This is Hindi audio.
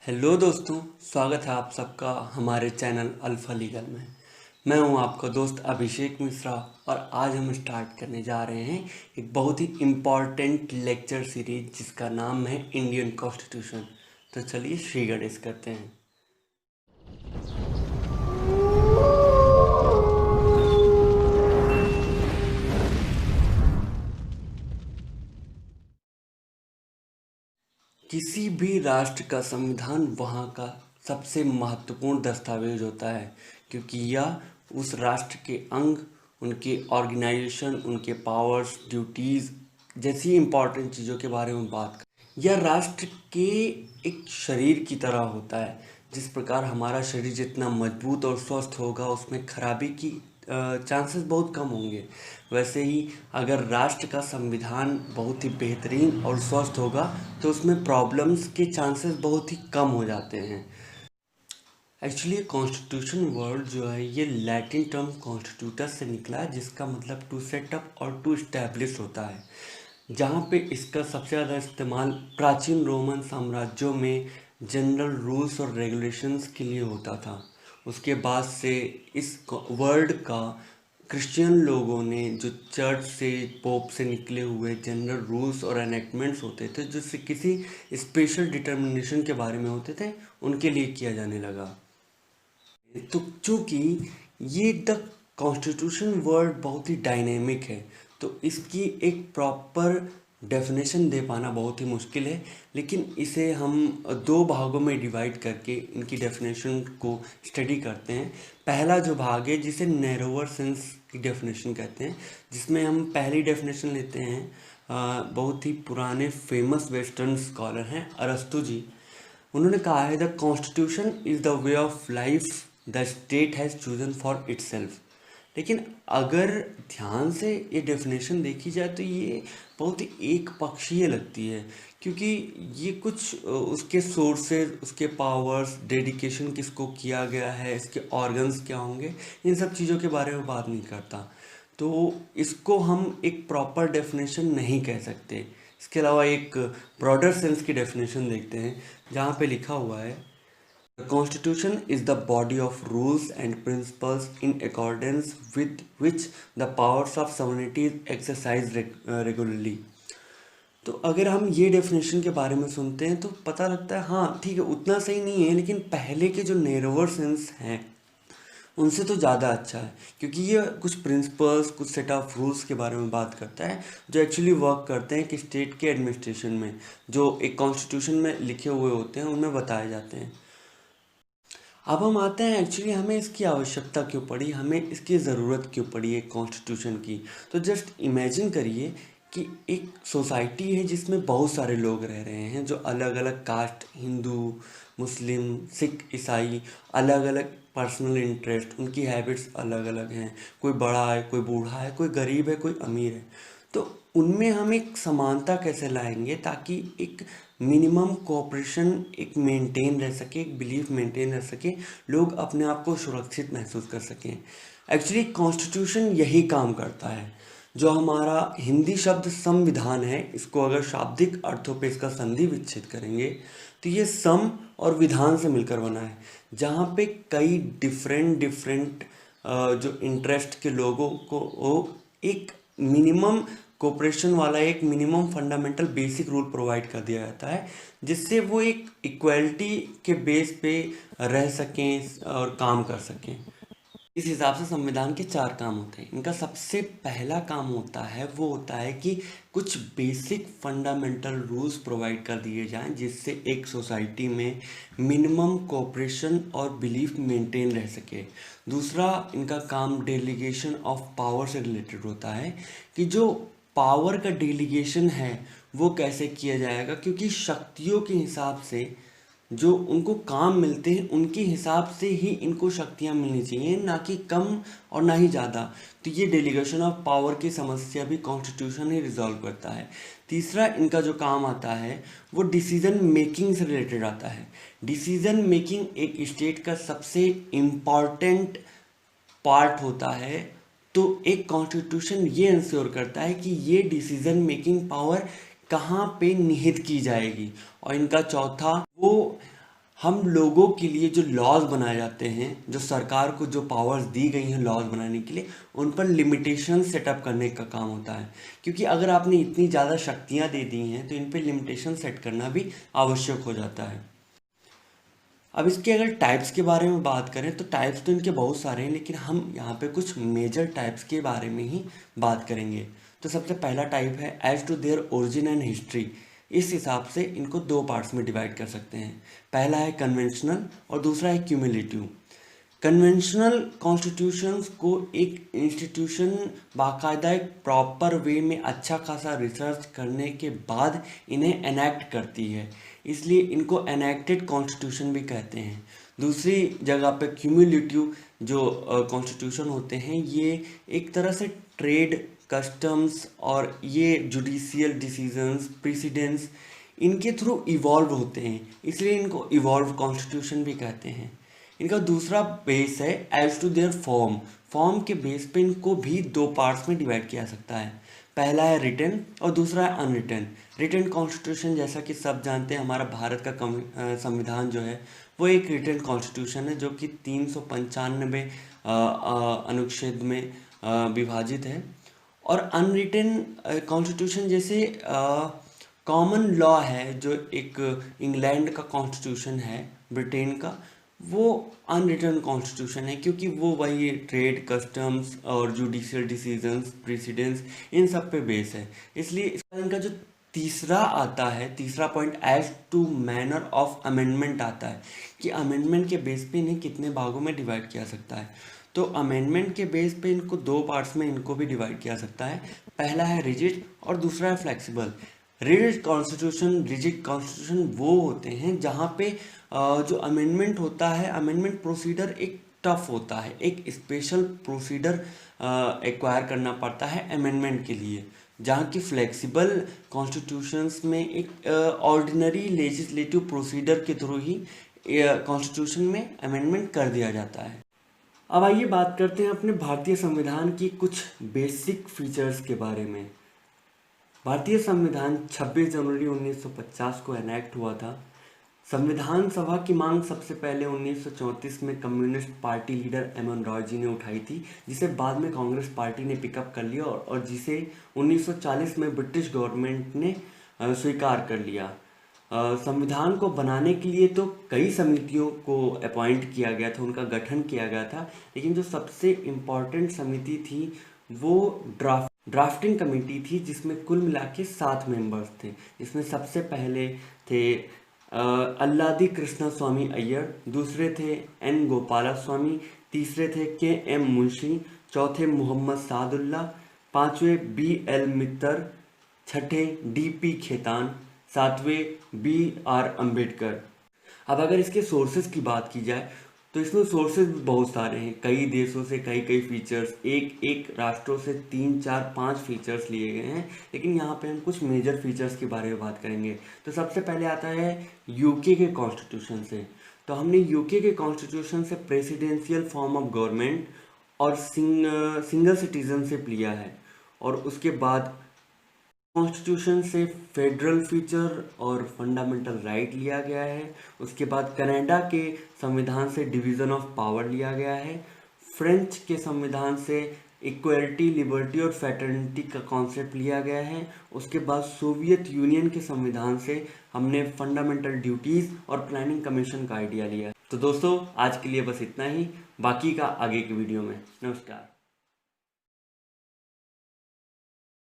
हेलो दोस्तों, स्वागत है आप सबका हमारे चैनल अल्फा लीगल में। मैं हूं आपका दोस्त अभिषेक मिश्रा और आज हम स्टार्ट करने जा रहे हैं एक बहुत ही इम्पॉर्टेंट लेक्चर सीरीज जिसका नाम है इंडियन कॉन्स्टिट्यूशन। तो चलिए श्री गणेश करते हैं। किसी भी राष्ट्र का संविधान वहाँ का सबसे महत्वपूर्ण दस्तावेज होता है, क्योंकि यह उस राष्ट्र के अंग, उनके ऑर्गेनाइजेशन, उनके पावर्स, ड्यूटीज़ जैसी इम्पोर्टेंट चीज़ों के बारे में बात कर। यह राष्ट्र के एक शरीर की तरह होता है। जिस प्रकार हमारा शरीर जितना मजबूत और स्वस्थ होगा, उसमें खराबी की चांसेस बहुत कम होंगे। वैसे ही अगर राष्ट्र का संविधान बहुत ही बेहतरीन और स्वस्थ होगा तो उसमें प्रॉब्लम्स के चांसेस बहुत ही कम हो जाते हैं। एक्चुअली कॉन्स्टिट्यूशन वर्ड जो है ये लैटिन टर्म कॉन्स्टिट्यूटस से निकला है, जिसका मतलब टू सेट अप और टू इस्टेब्लिश होता है। जहाँ पे इसका सबसे ज़्यादा इस्तेमाल प्राचीन रोमन साम्राज्यों में जनरल रूल्स और रेगुलेशंस के लिए होता था। उसके बाद से इस वर्ड का क्रिश्चियन लोगों ने, जो चर्च से, पोप से निकले हुए जनरल रूल्स और एनेक्टमेंट्स होते थे जो किसी स्पेशल डिटर्मिनेशन के बारे में होते थे, उनके लिए किया जाने लगा। तो चूंकि ये द कॉन्स्टिट्यूशन वर्ड बहुत ही डायनेमिक है, तो इसकी एक प्रॉपर डेफिनेशन दे पाना बहुत ही मुश्किल है। लेकिन इसे हम दो भागों में डिवाइड करके इनकी डेफिनेशन को स्टडी करते हैं। पहला जो भाग है जिसे नैरोवर सेंस की डेफिनेशन कहते हैं, जिसमें हम पहली डेफिनेशन लेते हैं बहुत ही पुराने फेमस वेस्टर्न स्कॉलर हैं अरस्तु जी। उन्होंने कहा है the constitution is the way of life the state has chosen for itself. लेकिन अगर ध्यान से ये डेफिनेशन देखी जाए तो ये बहुत ही एक पक्षीय लगती है, क्योंकि ये कुछ उसके सोर्सेज, उसके पावर्स, डेडिकेशन किसको किया गया है, इसके ऑर्गन्स क्या होंगे, इन सब चीज़ों के बारे में बात नहीं करता। तो इसको हम एक प्रॉपर डेफिनेशन नहीं कह सकते। इसके अलावा एक ब्रॉडर सेंस की डेफिनेशन देखते हैं, जहाँ पे लिखा हुआ है The Constitution is the body of rules and principles in accordance with which the powers of sovereignty is exercised regularly। तो अगर हम ये डेफिनेशन के बारे में सुनते हैं तो पता लगता है हाँ ठीक है, उतना सही नहीं है, लेकिन पहले के जो नैरोवर सेंस हैं उनसे तो ज़्यादा अच्छा है, क्योंकि ये कुछ प्रिंसिपल्स, कुछ सेट ऑफ रूल्स के बारे में बात करता है जो एक्चुअली वर्क करते हैं कि स्टेट के एडमिनिस्ट्रेशन में, जो एक कॉन्स्टिट्यूशन में लिखे हुए होते हैं उनमें बताए जाते हैं। अब हम आते हैं एक्चुअली हमें इसकी आवश्यकता क्यों पड़ी, हमें इसकी ज़रूरत क्यों पड़ी एक कॉन्स्टिट्यूशन की। तो जस्ट इमेजिन करिए कि एक सोसाइटी है जिसमें बहुत सारे लोग रह रहे हैं, जो अलग अलग कास्ट, हिंदू, मुस्लिम, सिख, ईसाई, अलग अलग पर्सनल इंटरेस्ट, उनकी हैबिट्स अलग अलग हैं। कोई बड़ा है, कोई बूढ़ा है, कोई गरीब है, कोई अमीर है। तो उनमें हम एक समानता कैसे लाएंगे ताकि एक मिनिमम कोऑपरेशन एक मेंटेन रह सके, एक बिलीफ मेंटेन रह सके, लोग अपने आप को सुरक्षित महसूस कर सकें। एक्चुअली कॉन्स्टिट्यूशन यही काम करता है। जो हमारा हिंदी शब्द संविधान है, इसको अगर शाब्दिक अर्थों पे इसका संधि विच्छेद करेंगे तो ये सम और विधान से मिलकर बना है, जहाँ पे कई डिफरेंट जो इंटरेस्ट के लोगों को एक मिनिमम कोऑपरेशन वाला एक minimum fundamental basic rule provide कर दिया जाता है, जिससे वो एक इक्वलिटी के बेस पे रह सकें और काम कर सकें। इस हिसाब से संविधान के 4 काम होते हैं। इनका सबसे पहला काम होता है वो होता है कि कुछ बेसिक फंडामेंटल रूल्स प्रोवाइड कर दिए जाएं, जिससे एक सोसाइटी में मिनिमम कोऑपरेशन और बिलीफ मेंटेन रह सके। दूसरा इनका काम डेलीगेशन ऑफ पावर से रिलेटेड होता है, कि जो पावर का डेलीगेशन है वो कैसे किया जाएगा, क्योंकि शक्तियों के हिसाब से जो उनको काम मिलते हैं उनके हिसाब से ही इनको शक्तियाँ मिलनी चाहिए, ना कि कम और ना ही ज़्यादा। तो ये डेलीगेशन ऑफ पावर की समस्या भी कॉन्स्टिट्यूशन ही रिजॉल्व करता है। तीसरा इनका जो काम आता है वो डिसीजन मेकिंग से रिलेटेड आता है। डिसीजन मेकिंग एक स्टेट का सबसे इम्पॉर्टेंट पार्ट होता है। तो एक कॉन्स्टिट्यूशन ये इंश्योर करता है कि ये डिसीजन मेकिंग पावर कहाँ पे निहित की जाएगी। और इनका चौथा वो हम लोगों के लिए जो लॉज बनाए जाते हैं, जो सरकार को जो पावर्स दी गई हैं लॉज बनाने के लिए, उन पर लिमिटेशन सेटअप करने का काम होता है। क्योंकि अगर आपने इतनी ज़्यादा शक्तियाँ दे दी हैं तो इन पर लिमिटेशन सेट करना भी आवश्यक हो जाता है। अब इसके अगर टाइप्स के बारे में बात करें तो टाइप्स तो इनके बहुत सारे हैं, लेकिन हम यहाँ पे कुछ मेजर टाइप्स के बारे में ही बात करेंगे। तो सबसे पहला टाइप है as to their origin and history. इस हिसाब से इनको दो पार्ट्स में डिवाइड कर सकते हैं। पहला है कन्वेंशनल और दूसरा है क्यूमुलेटिव। कन्वेंशनल कॉन्स्टिट्यूशंस को एक इंस्टीट्यूशन बाकायदा एक प्रॉपर वे में अच्छा खासा रिसर्च करने के बाद इन्हें एनेक्ट करती है, इसलिए इनको एनेक्टेड कॉन्स्टिट्यूशन भी कहते हैं। दूसरी जगह पे क्यूमुलेटिव जो कॉन्स्टिट्यूशन होते हैं, ये एक तरह से ट्रेड, कस्टम्स और ये जुडिशियल डिसीजंस, प्रेसिडेंट्स इनके थ्रू इवॉल्व होते हैं, इसलिए इनको इवॉल्व कॉन्स्टिट्यूशन भी कहते हैं। इनका दूसरा बेस है as to their form. Form के बेस पे इनको भी दो पार्ट्स में डिवाइड किया सकता है। पहला है रिटन और दूसरा है अनरिटन। रिटन कॉन्स्टिट्यूशन, जैसा कि सब जानते हैं, हमारा भारत का संविधान जो है वो एक रिटन कॉन्स्टिट्यूशन है, जो कि 395 अनुच्छेद में विभाजित है। और अनरिटन कॉन्स्टिट्यूशन जैसे कॉमन लॉ है, जो एक इंग्लैंड का कॉन्स्टिट्यूशन है, ब्रिटेन का, वो अनरिटन कॉन्स्टिट्यूशन है, क्योंकि वो वही ट्रेड, कस्टम्स और जुडिशियल डिसीजंस, प्रेसिडेंट्स इन सब पे बेस है। इसलिए इनका जो तीसरा आता है, तीसरा point as to manner of amendment आता है, कि अमेंडमेंट के बेस पे इन्हें कितने भागों में डिवाइड किया सकता है। तो अमेंडमेंट के बेस पे इनको दो पार्ट्स में इनको भी डिवाइड किया सकता है। पहला है रिजिड और दूसरा है फ्लेक्सिबल। रिजिड कॉन्स्टिट्यूशन वो होते हैं जहाँ पे जो अमेंडमेंट होता है, अमेंडमेंट प्रोसीडर एक टफ होता है, एक स्पेशल प्रोसीडर एक्वायर करना पड़ता है अमेंडमेंट के लिए। जहाँ की फ्लेक्सिबल कॉन्स्टिट्यूशंस में एक ऑर्डिनरी लेजिस्लेटिव प्रोसीडर के थ्रू ही कॉन्स्टिट्यूशन में अमेंडमेंट कर दिया जाता है। अब आइए बात करते हैं अपने भारतीय संविधान की कुछ बेसिक फीचर्स के बारे में। भारतीय संविधान 26 जनवरी 1950 को एनेक्ट हुआ था। संविधान सभा की मांग सबसे पहले 1934 में communist party leader M N. Roy ji ने उठाई थी, जिसे बाद में कांग्रेस पार्टी ने पिकअप कर लिया और जिसे 1940 में ब्रिटिश गवर्नमेंट ने स्वीकार कर लिया। संविधान को बनाने के लिए तो कई समितियों को अपॉइंट किया गया था, उनका गठन किया गया था, लेकिन जो सबसे इम्पॉर्टेंट समिति थी वो ड्राफ्टिंग कमेटी थी, जिसमें कुल मिला के 7 मेंबर्स थे। इसमें सबसे पहले थे अल्लादी कृष्णा स्वामी अय्यर, दूसरे थे एन गोपाला स्वामी, तीसरे थे के.एम. मुंशी, चौथे मोहम्मद सादुल्ला, पांचवें बी.एल. मित्तर, छठे डी.पी. खेतान, सातवें बी.आर. अम्बेडकर। अब अगर इसके सोर्सेज की बात की जाए तो इसमें सोर्सेज भी बहुत सारे हैं, कई देशों से कई फीचर्स, एक राष्ट्रों से 3, 4, 5 फीचर्स लिए गए हैं, लेकिन यहाँ पे हम कुछ मेजर फीचर्स के बारे में बात करेंगे। तो सबसे पहले आता है यूके के कॉन्स्टिट्यूशन से। तो हमने यूके के कॉन्स्टिट्यूशन से प्रेसिडेंशियल फॉर्म ऑफ गवर्नमेंट और सिंगल सिटीजनशिप लिया है, और उसके बाद कॉन्स्टिट्यूशन से फेडरल फीचर और फंडामेंटल राइट लिया गया है। उसके बाद कनाडा के संविधान से डिवीज़न ऑफ पावर लिया गया है। फ्रेंच के संविधान से इक्वलिटी, लिबर्टी और फ्रेटर्निटी का कॉन्सेप्ट लिया गया है। उसके बाद सोवियत यूनियन के संविधान से हमने फंडामेंटल ड्यूटीज़ और प्लानिंग कमीशन का आइडिया लिया है। तो दोस्तों, आज के लिए बस इतना ही, बाकी का आगे की वीडियो में। नमस्कार।